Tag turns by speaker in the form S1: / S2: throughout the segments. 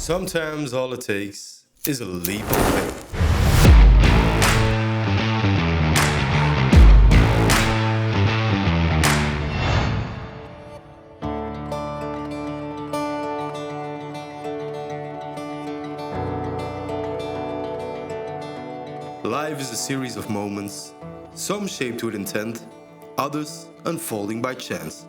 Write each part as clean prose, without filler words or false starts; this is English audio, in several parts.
S1: Sometimes all it takes is a leap of faith. Life is a series of moments, some shaped with intent, others unfolding by chance.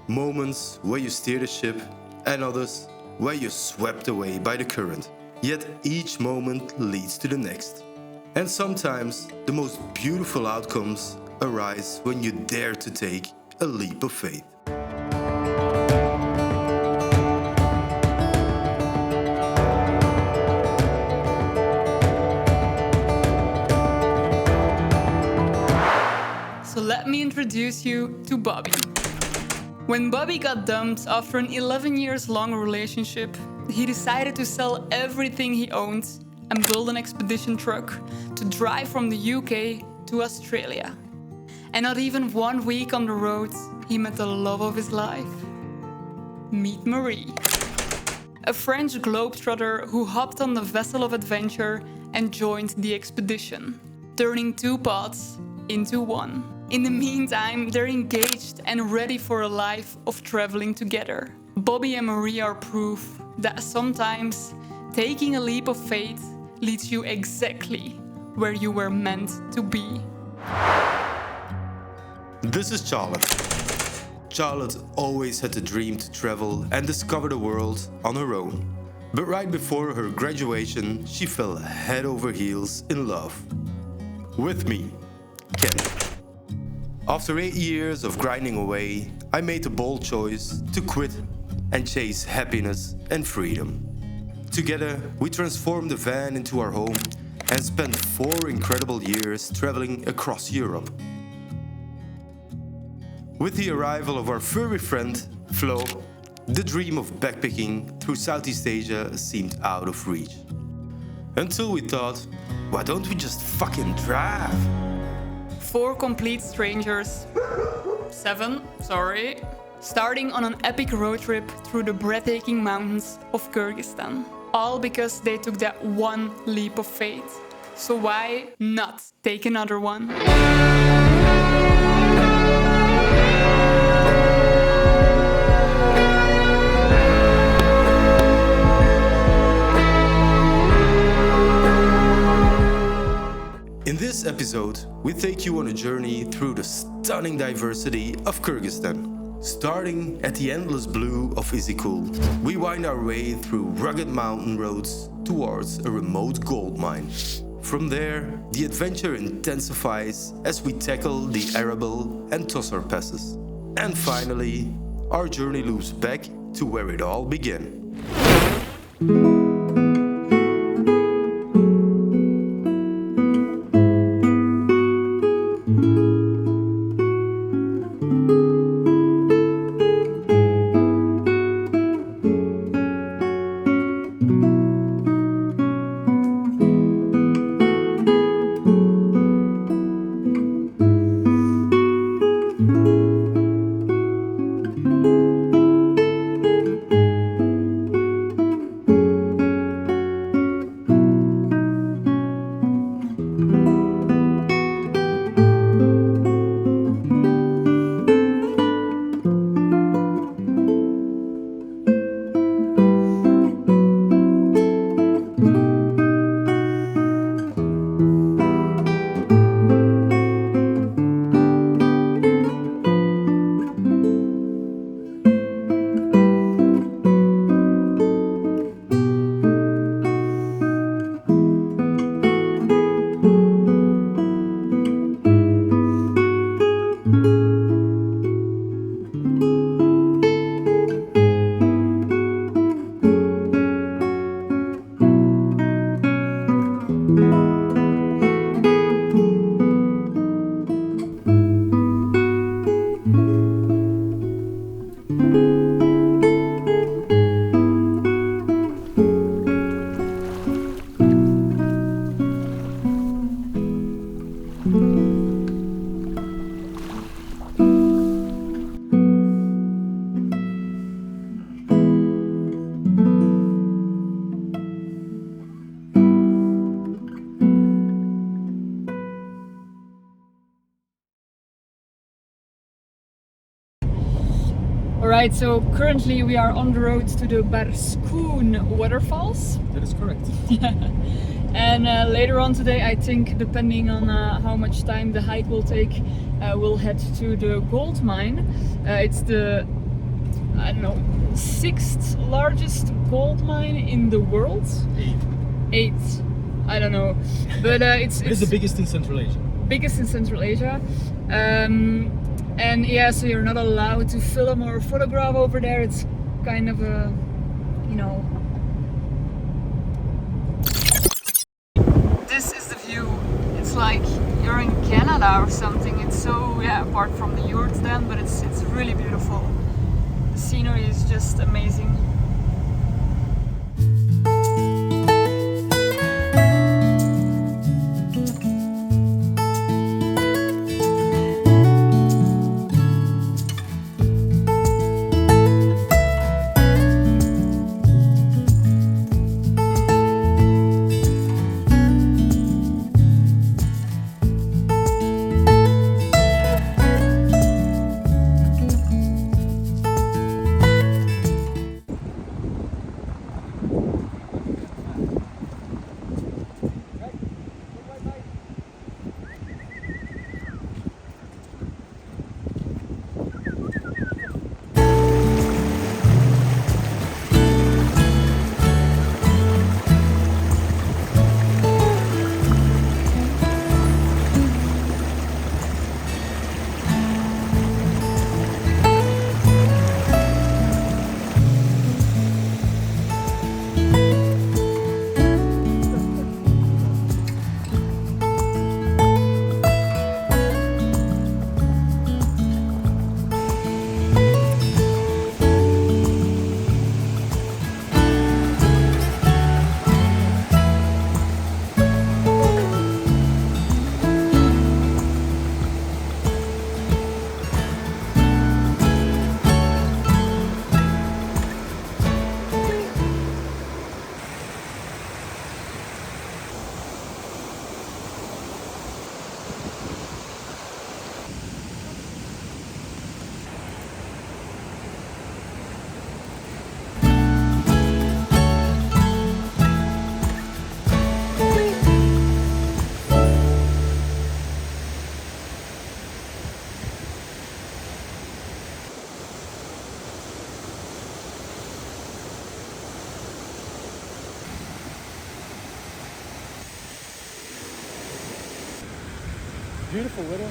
S1: Moments where you steer the ship, and others where you're swept away by the current. Yet each moment leads to the next. And sometimes the most beautiful outcomes arise when you dare to take a leap of faith.
S2: So let me introduce you to Bobby. When Bobby got dumped after an 11 years long relationship, he decided to sell everything he owned and build an expedition truck to drive from the UK to Australia. And not even 1 week on the road, he met the love of his life. Meet Marie, a French globetrotter who hopped on the vessel of adventure and joined the expedition, turning two paths into one. In the meantime, they're engaged and ready for a life of traveling together. Bobby and Marie are proof that sometimes taking a leap of faith leads you exactly where you were meant to be.
S1: This is Charlotte. Charlotte always had the dream to travel and discover the world on her own. But right before her graduation, she fell head over heels in love. With me, Ken. After 8 years of grinding away, I made the bold choice to quit and chase happiness and freedom. Together, we transformed the van into our home and spent 4 incredible years traveling across Europe. With the arrival of our furry friend, Flo, the dream of backpacking through Southeast Asia seemed out of reach. Until we thought, why don't we just fucking drive?
S2: 4 complete strangers, 7, sorry, starting on an epic road trip through the breathtaking mountains of Kyrgyzstan. All because they took that one leap of faith. So why not take another one?
S1: In this episode, we take you on a journey through the stunning diversity of Kyrgyzstan. Starting at the endless blue of Issyk, we wind our way through rugged mountain roads towards a remote gold mine. From there, the adventure intensifies as we tackle the Arable and Tosar passes. And finally, our journey loops back to where it all began.
S2: Alright, so currently we are on the road to the Barskoen waterfalls.
S3: That is correct.
S2: And later on today, I think, depending on how much time the hike will take, we'll head to the gold mine. It's the, I don't know, 6th largest gold mine in the world. 8th. I don't know. But it's
S3: the biggest in Central Asia.
S2: Biggest in Central Asia. And yeah, so you're not allowed to film or photograph over there. It's kind of a, you know. This is the view. It's like you're in Canada or something. It's so, yeah, apart from the yurts then, but it's really beautiful. The scenery is just amazing.
S3: Beautiful weather.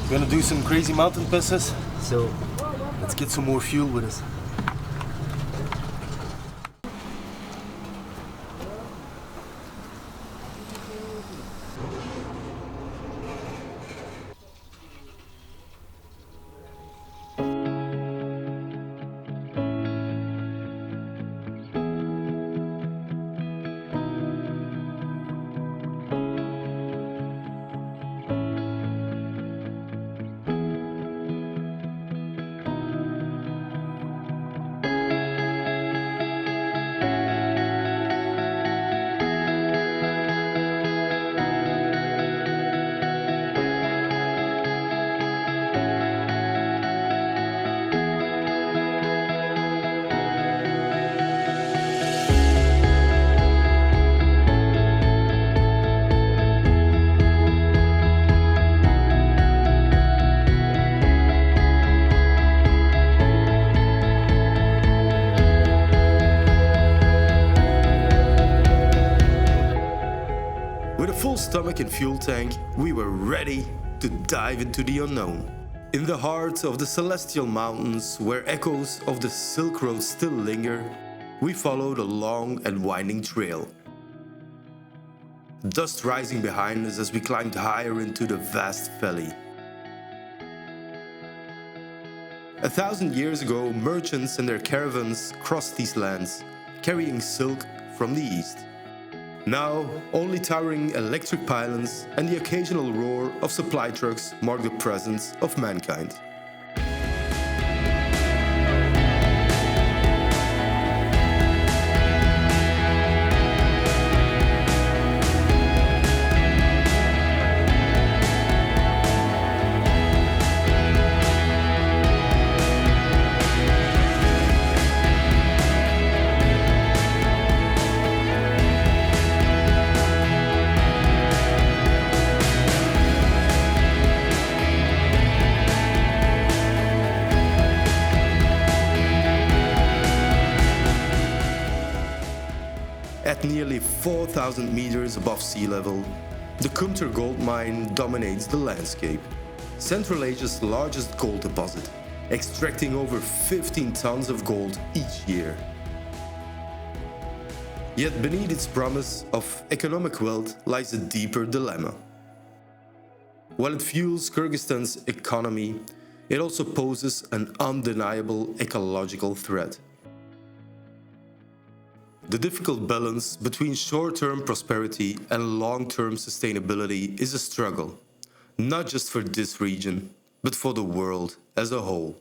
S4: We're gonna do some crazy mountain passes, so let's get some more fuel with us.
S1: stomach and fuel tank, we were ready to dive into the unknown. In the heart of the Celestial Mountains, where echoes of the Silk Road still linger, we followed a long and winding trail. Dust rising behind us as we climbed higher into the vast valley. 1,000 years ago, merchants and their caravans crossed these lands, carrying silk from the east. Now, only towering electric pylons and the occasional roar of supply trucks mark the presence of mankind. At nearly 4,000 meters above sea level, the Kumter gold mine dominates the landscape. Central Asia's largest gold deposit, extracting over 15 tons of gold each year. Yet beneath its promise of economic wealth lies a deeper dilemma. While it fuels Kyrgyzstan's economy, it also poses an undeniable ecological threat. The difficult balance between short-term prosperity and long-term sustainability is a struggle, not just for this region, but for the world as a whole.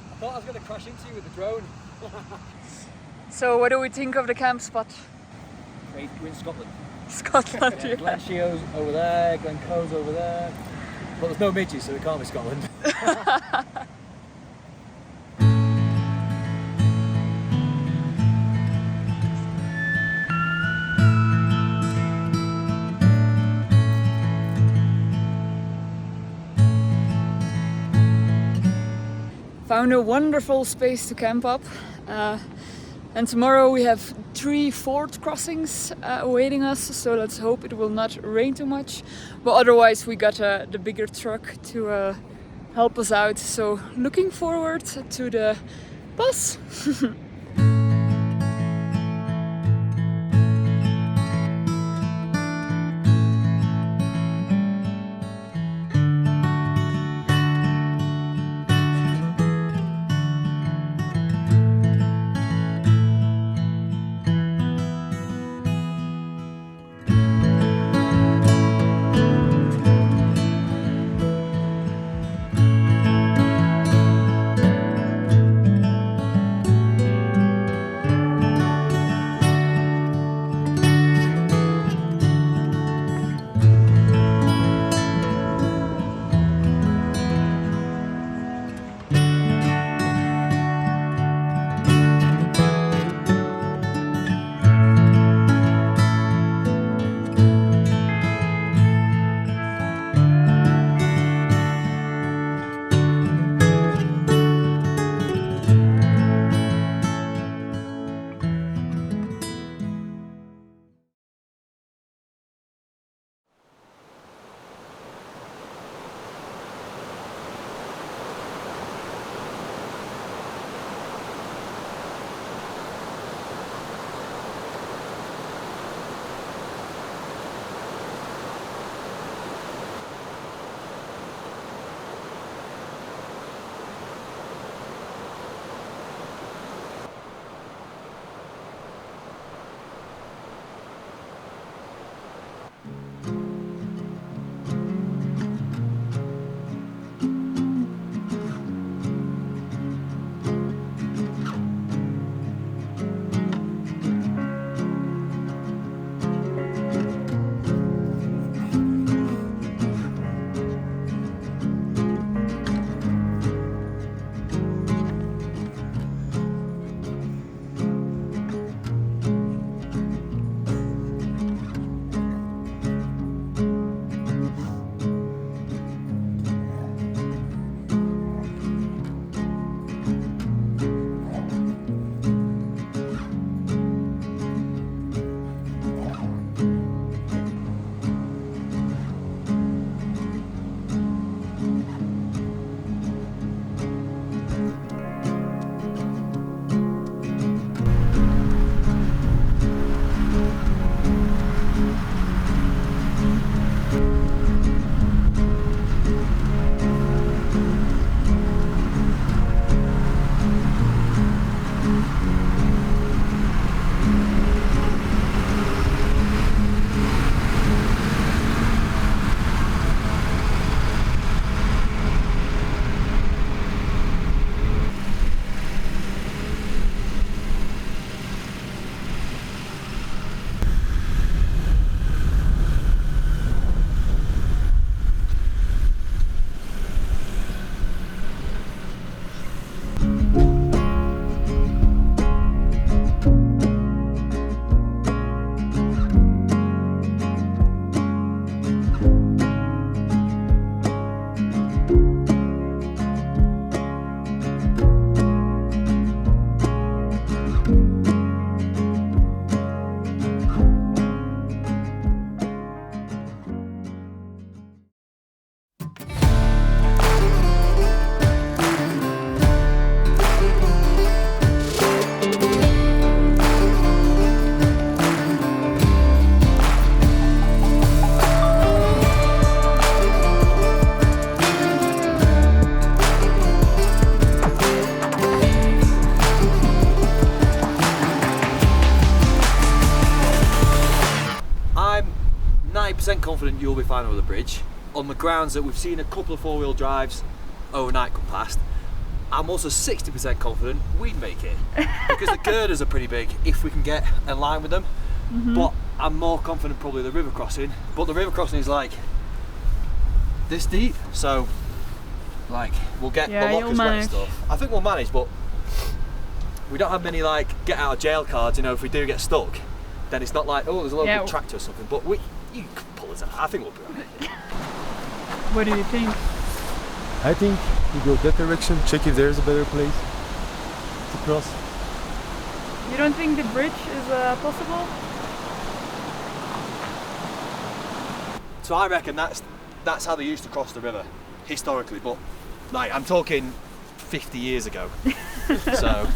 S3: I thought I was going to crash into you with the drone.
S2: So what do we think of the camp spot?
S3: Great, we're in Scotland.
S2: Scotland, yeah.
S3: Glen Shio's over there, Glen Coe's over there. But there's no midges, so it can't be Scotland.
S2: Found a wonderful space to camp up. And tomorrow we have 3 ford crossings awaiting us, so let's hope it will not rain too much. But otherwise we got the bigger truck to help us out, so looking forward to the bus.
S3: 90% confident you'll be fine over the bridge on the grounds that we've seen a couple of four-wheel drives overnight come past. I'm also 60% confident we'd make it because the girders are pretty big if we can get in line with them. But I'm more confident probably the river crossing. But the river crossing is like this deep, so like we'll get the lockers wet and stuff. I think we'll manage, but we don't have many like get out of jail cards. You know, if we do get stuck, then it's not like, oh, there's a local tractor or something. But you can pull us out. I think we'll be alright.
S2: What do you think?
S4: I think we go that direction, check if there's a better place to cross.
S2: You don't think the bridge is possible?
S3: So I reckon that's how they used to cross the river historically, but like I'm talking 50 years ago. So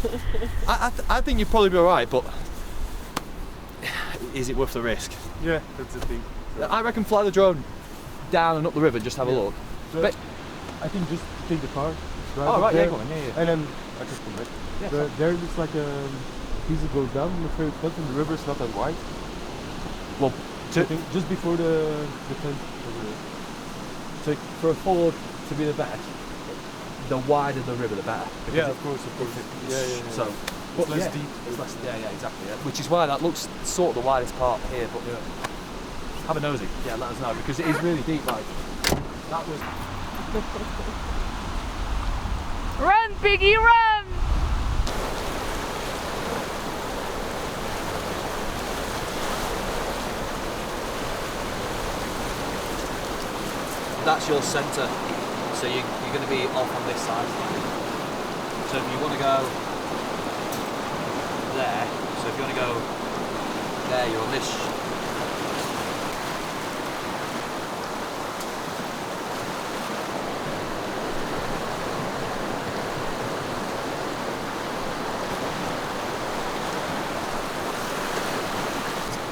S3: I think you'd probably be alright, but is it worth the risk?
S4: Yeah, that's the thing. So
S3: I reckon fly the drone down and up the river and just have a look.
S4: but I think just take the car, drive
S3: Oh
S4: up
S3: right,
S4: there,
S3: yeah, go on, yeah.
S4: and then I just come back.
S3: Yeah,
S4: But there looks like a piece that goes down in the very front, and the river is not that wide.
S3: Well,
S4: I think just before the tent over there.
S3: so for a Ford to be the best, the wider the river, the better.
S4: Yeah, of course. Yeah.
S3: So,
S4: But less
S3: yeah,
S4: deep.
S3: it's less, yeah, exactly. Yeah. Which is why that looks sort of the widest part here. But have a nosy. Yeah, let us know because it is really deep. Like that was.
S2: Run, piggy, run!
S3: That's your centre, so you're going to be off on this side. So if you want to go there, so if you want to go there, you're on this.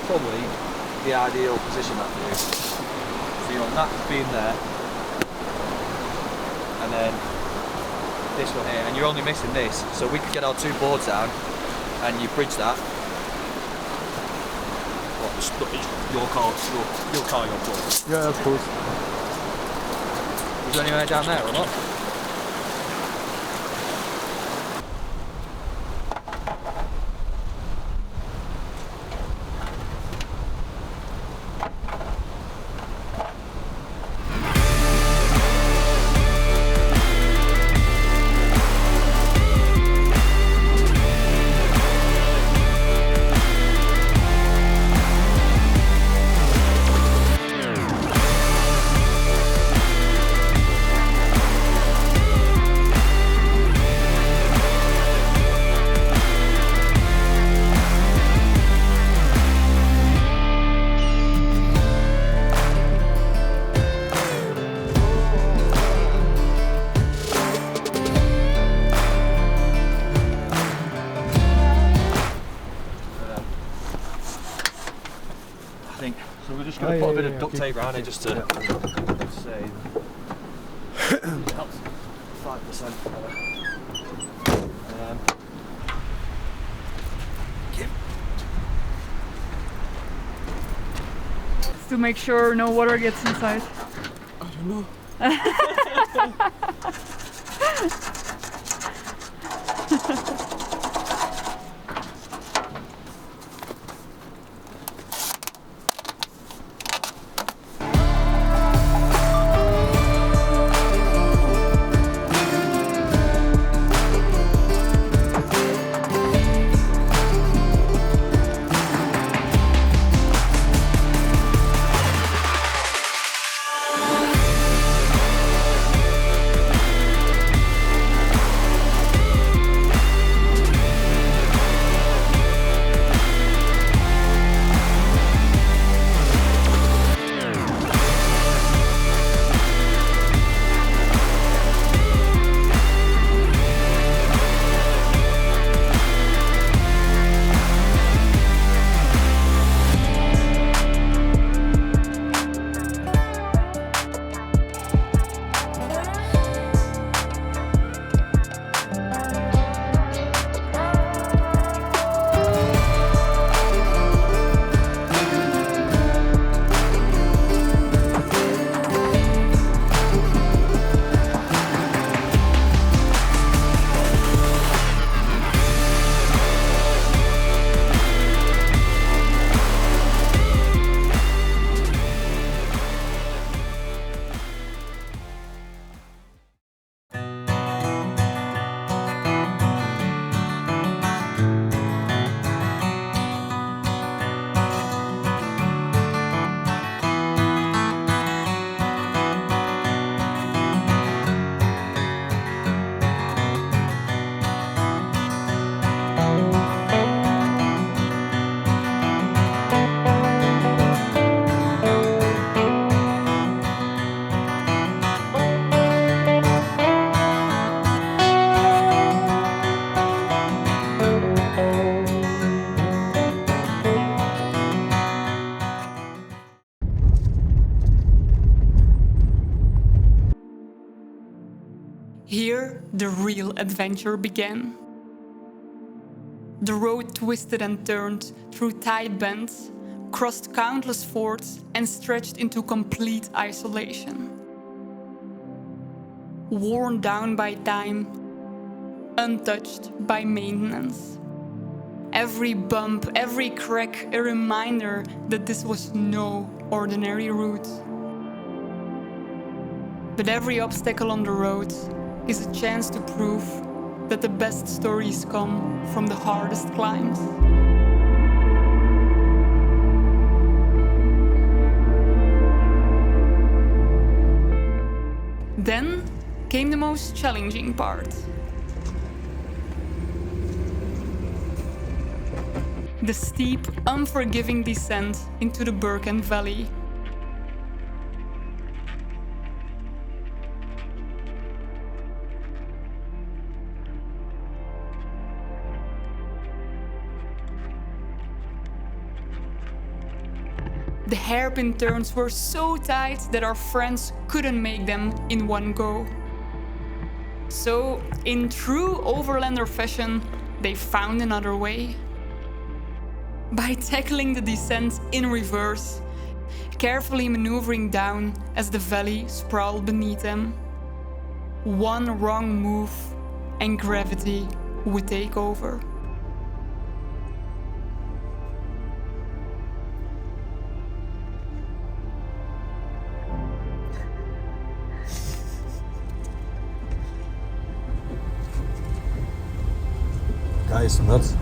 S3: Probably the ideal position that for you. So you're on that beam there, and then this one here, and you're only missing this. So we could get our two boards down, and you bridge that. What, your car, your board.
S4: Yeah, of course.
S3: Is there anywhere down there or not? So we're just going to put a bit of duct tape around it just to say it helps 5%.
S2: To make sure no water gets inside.
S4: I don't know.
S2: Here, the real adventure began. The road twisted and turned through tight bends, crossed countless fords, and stretched into complete isolation. Worn down by time, untouched by maintenance. Every bump, every crack, a reminder that this was no ordinary route. But every obstacle on the road is a chance to prove that the best stories come from the hardest climbs. Then came the most challenging part. The steep, unforgiving descent into the Birken Valley. The hairpin turns were so tight that our friends couldn't make them in one go. So, in true overlander fashion, they found another way. By tackling the descent in reverse, carefully maneuvering down as the valley sprawled beneath them. One wrong move and gravity would take over.
S4: Guy is nuts.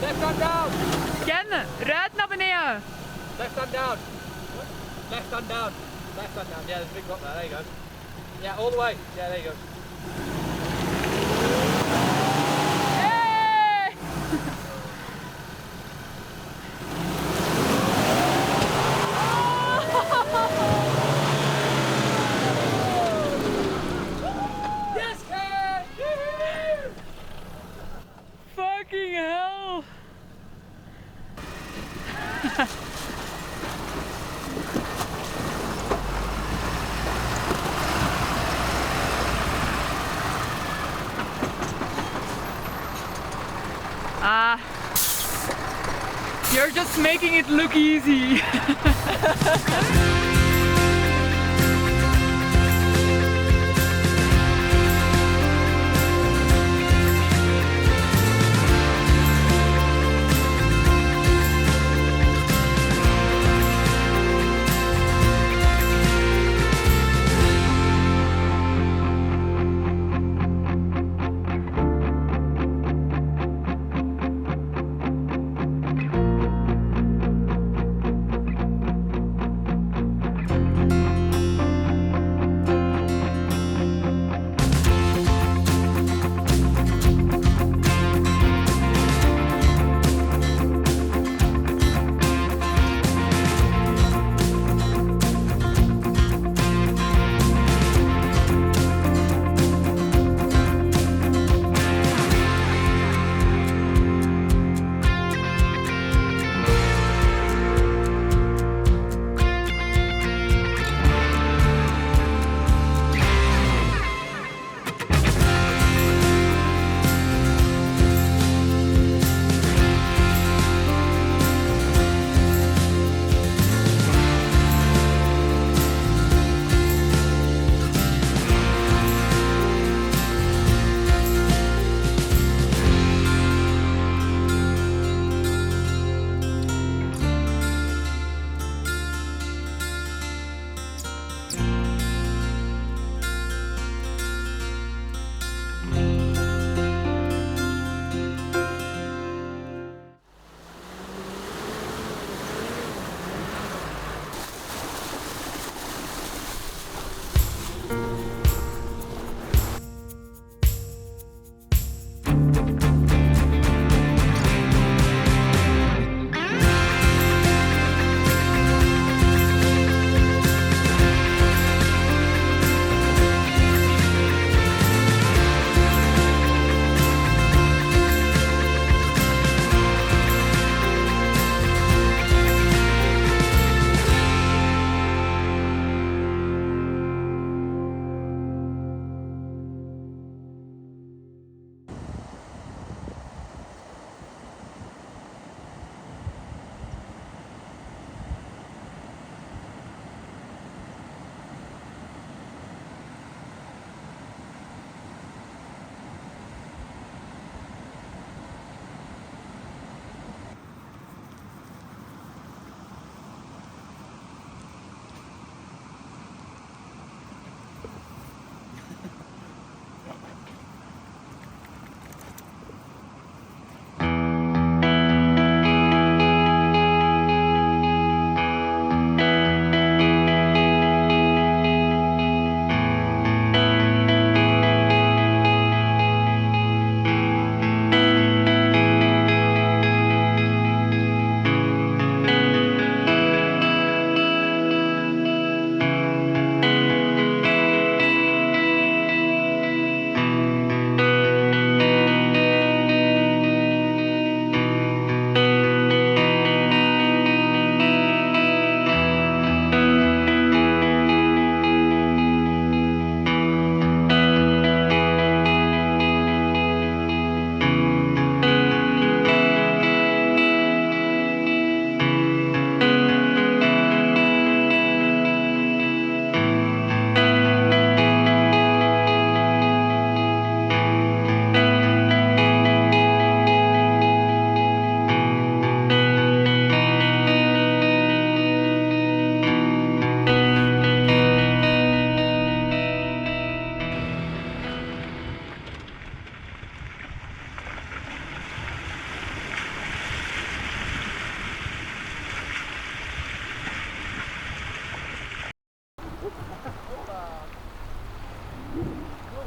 S3: Left hand down!
S2: Ken, ruit naar beneden!
S3: Left hand down! Left hand down! Left hand down, yeah, there's a big rock there, there you go. Yeah, all the way, yeah, there you go.
S2: Hey!
S3: Yes, Ken!
S2: Fucking hell! Ah, you're just making it look easy.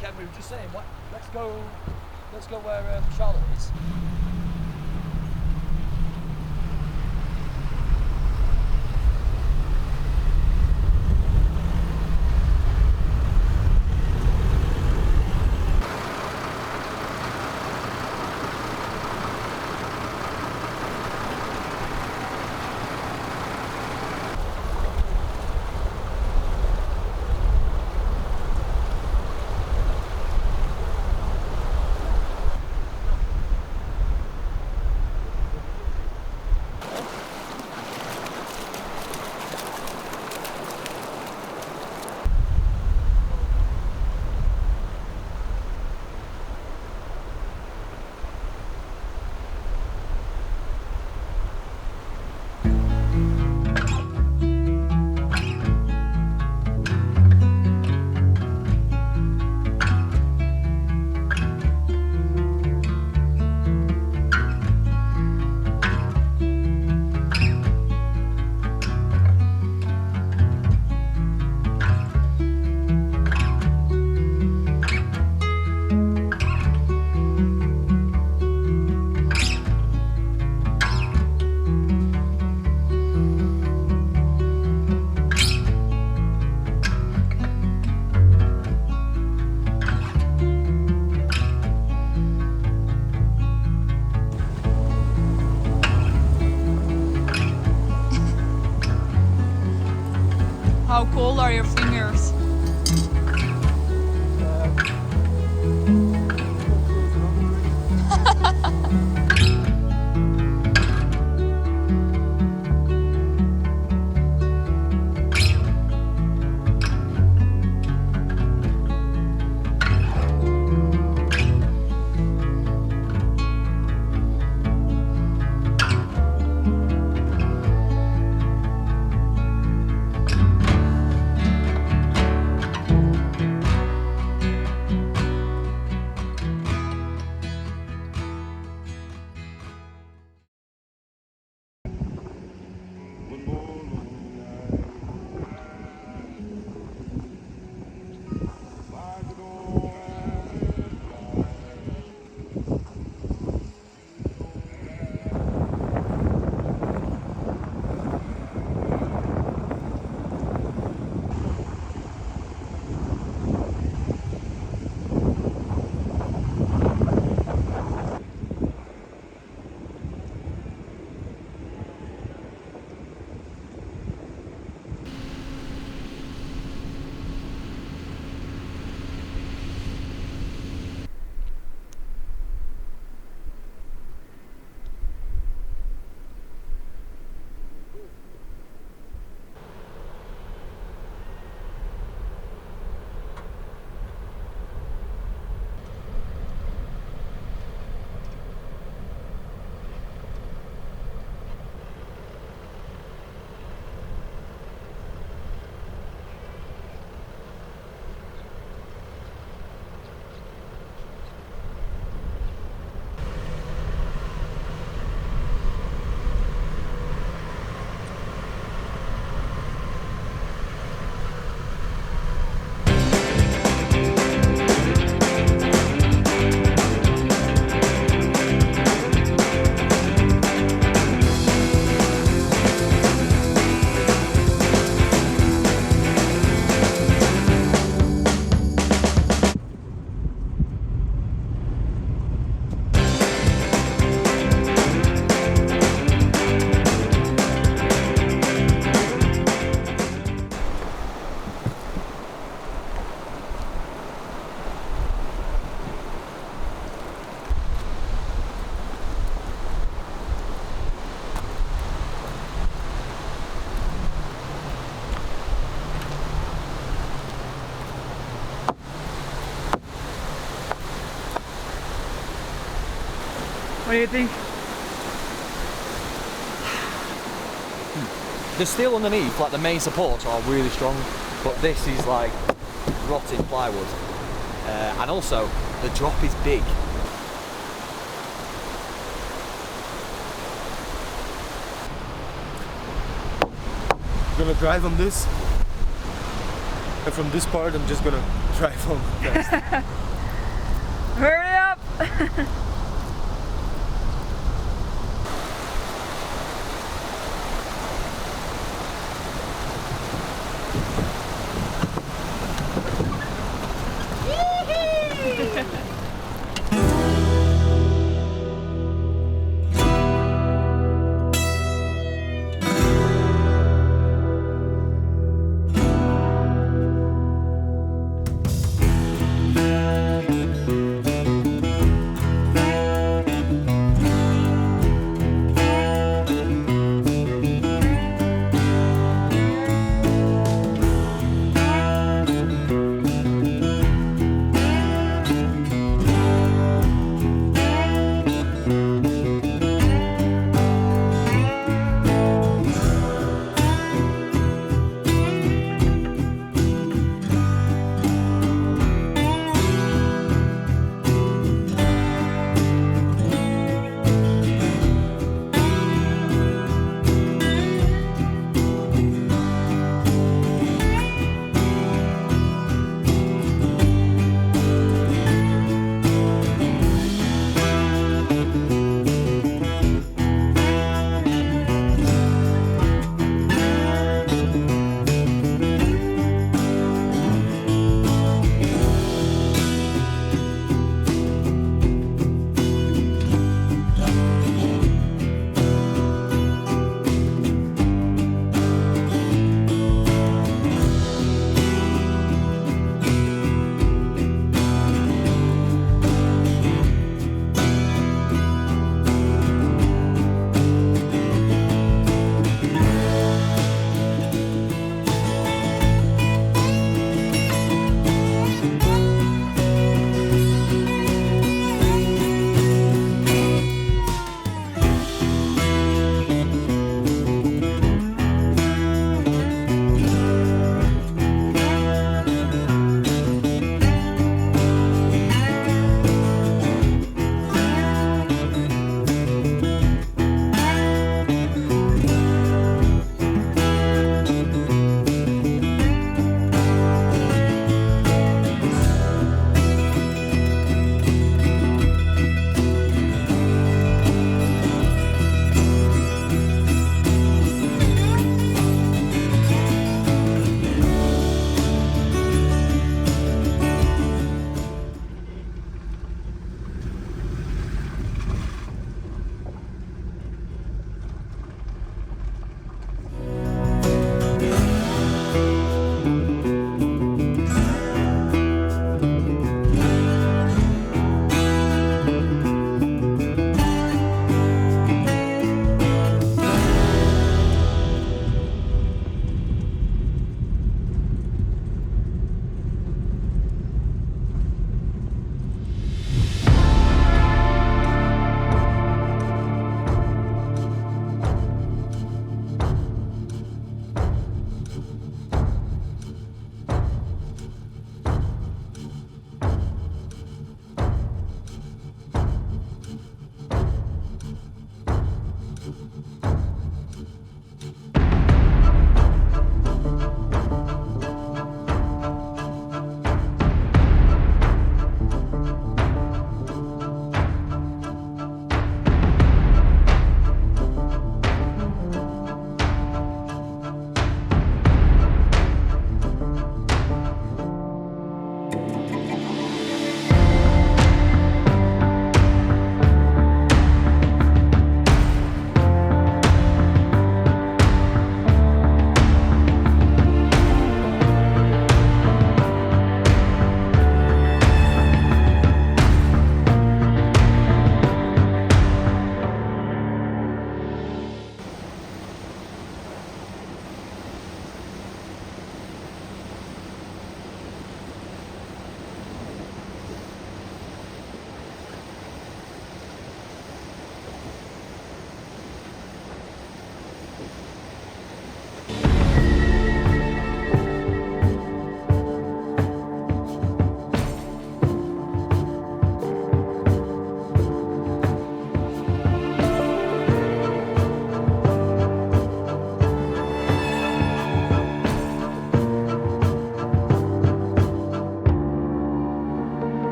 S3: Ken, we were just saying, let's go where Charlotte is.
S2: How cold are your fingers?
S5: What do you think?
S3: The steel underneath, like the main supports, are really strong, but this is like rotted plywood. And also, the drop is big.
S4: I'm gonna drive on this, and from this part I'm just gonna drive home fast.
S5: Hurry up!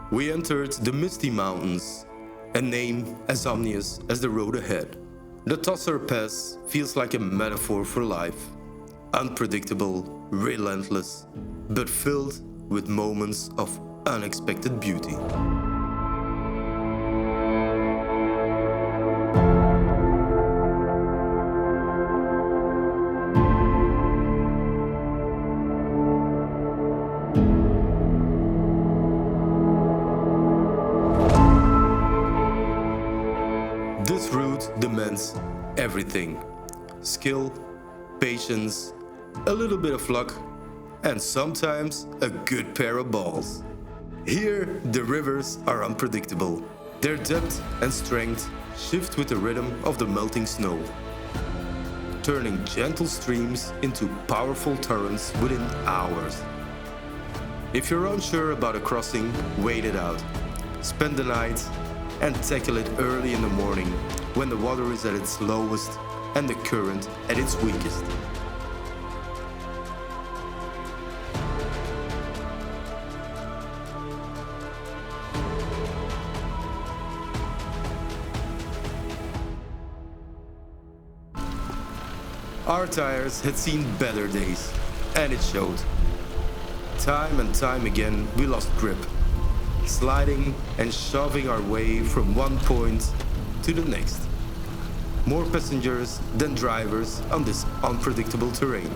S1: We entered the Misty Mountains, a name as ominous as the road ahead. The Tosser Pass feels like a metaphor for life. Unpredictable, relentless, but filled with moments of unexpected beauty. This route demands everything: skill, patience, a little bit of luck, and sometimes a good pair of balls. Here, the rivers are unpredictable. Their depth and strength shift with the rhythm of the melting snow, turning gentle streams into powerful torrents within hours. If you're unsure about a crossing, wait it out. Spend the night and tackle it early in the morning when the water is at its lowest and the current at its weakest. Our tires had seen better days, and it showed. Time and time again, we lost grip, sliding and shoving our way from one point to the next. More passengers than drivers on this unpredictable terrain.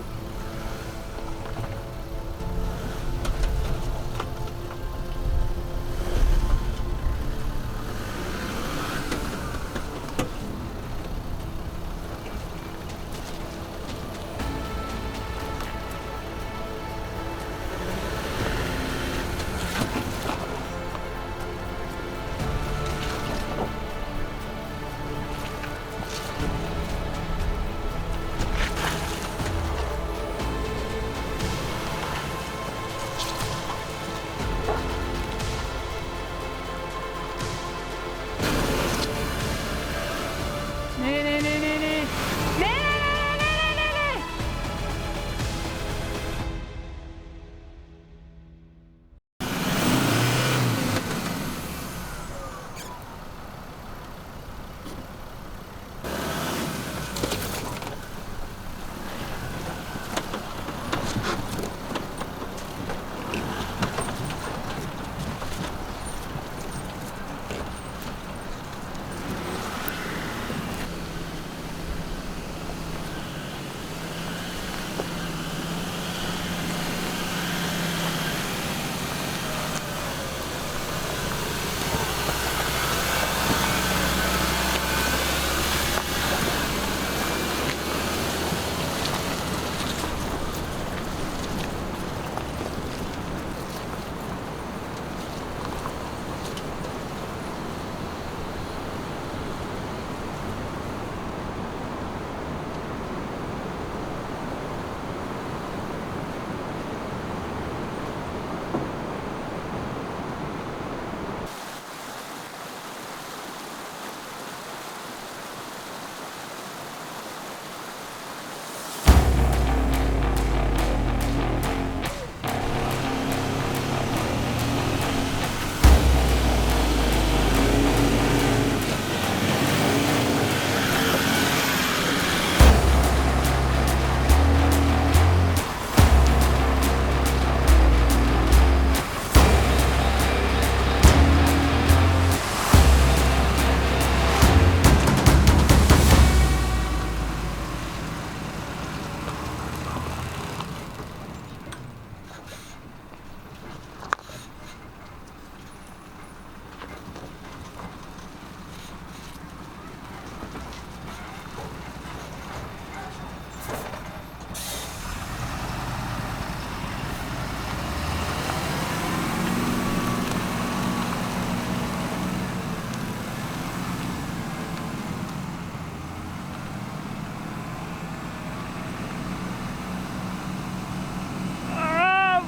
S5: Nee, nee, nee, nee, nee. Nee, nee, nee, nee, nee, nee, nee.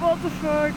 S5: What the fuck?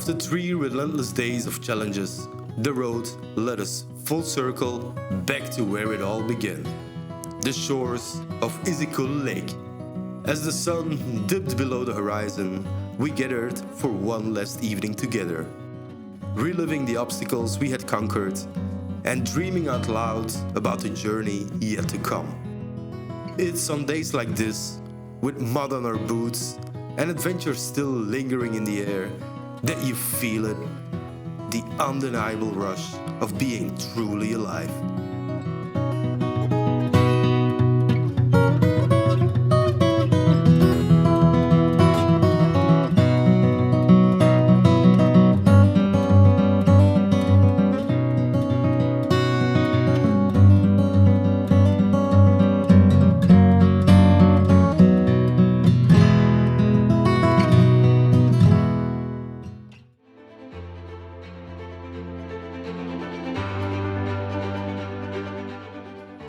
S1: After 3 relentless days of challenges, the road led us full circle back to where it all began, the shores of Isikul Lake. As the sun dipped below the horizon, we gathered for one last evening together, reliving the obstacles we had conquered and dreaming out loud about the journey yet to come. It's on days like this, with mud on our boots and adventure still lingering in the air, that you feel it, the undeniable rush of being truly alive.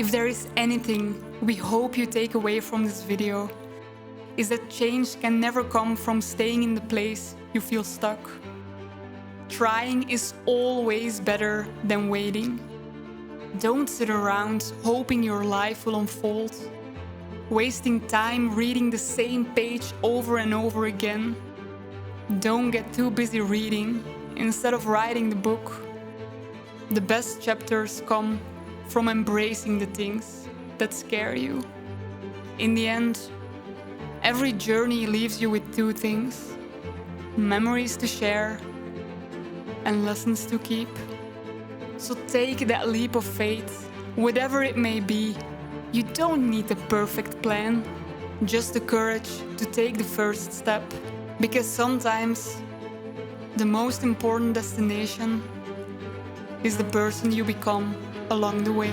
S2: If there is anything we hope you take away from this video, is that change can never come from staying in the place you feel stuck. Trying is always better than waiting. Don't sit around hoping your life will unfold, wasting time reading the same page over and over again. Don't get too busy reading instead of writing the book. The best chapters come from embracing the things that scare you. In the end, every journey leaves you with 2 things: memories to share and lessons to keep. So take that leap of faith, whatever it may be. You don't need a perfect plan, just the courage to take the first step. Because sometimes the most important destination is the person you become along the way.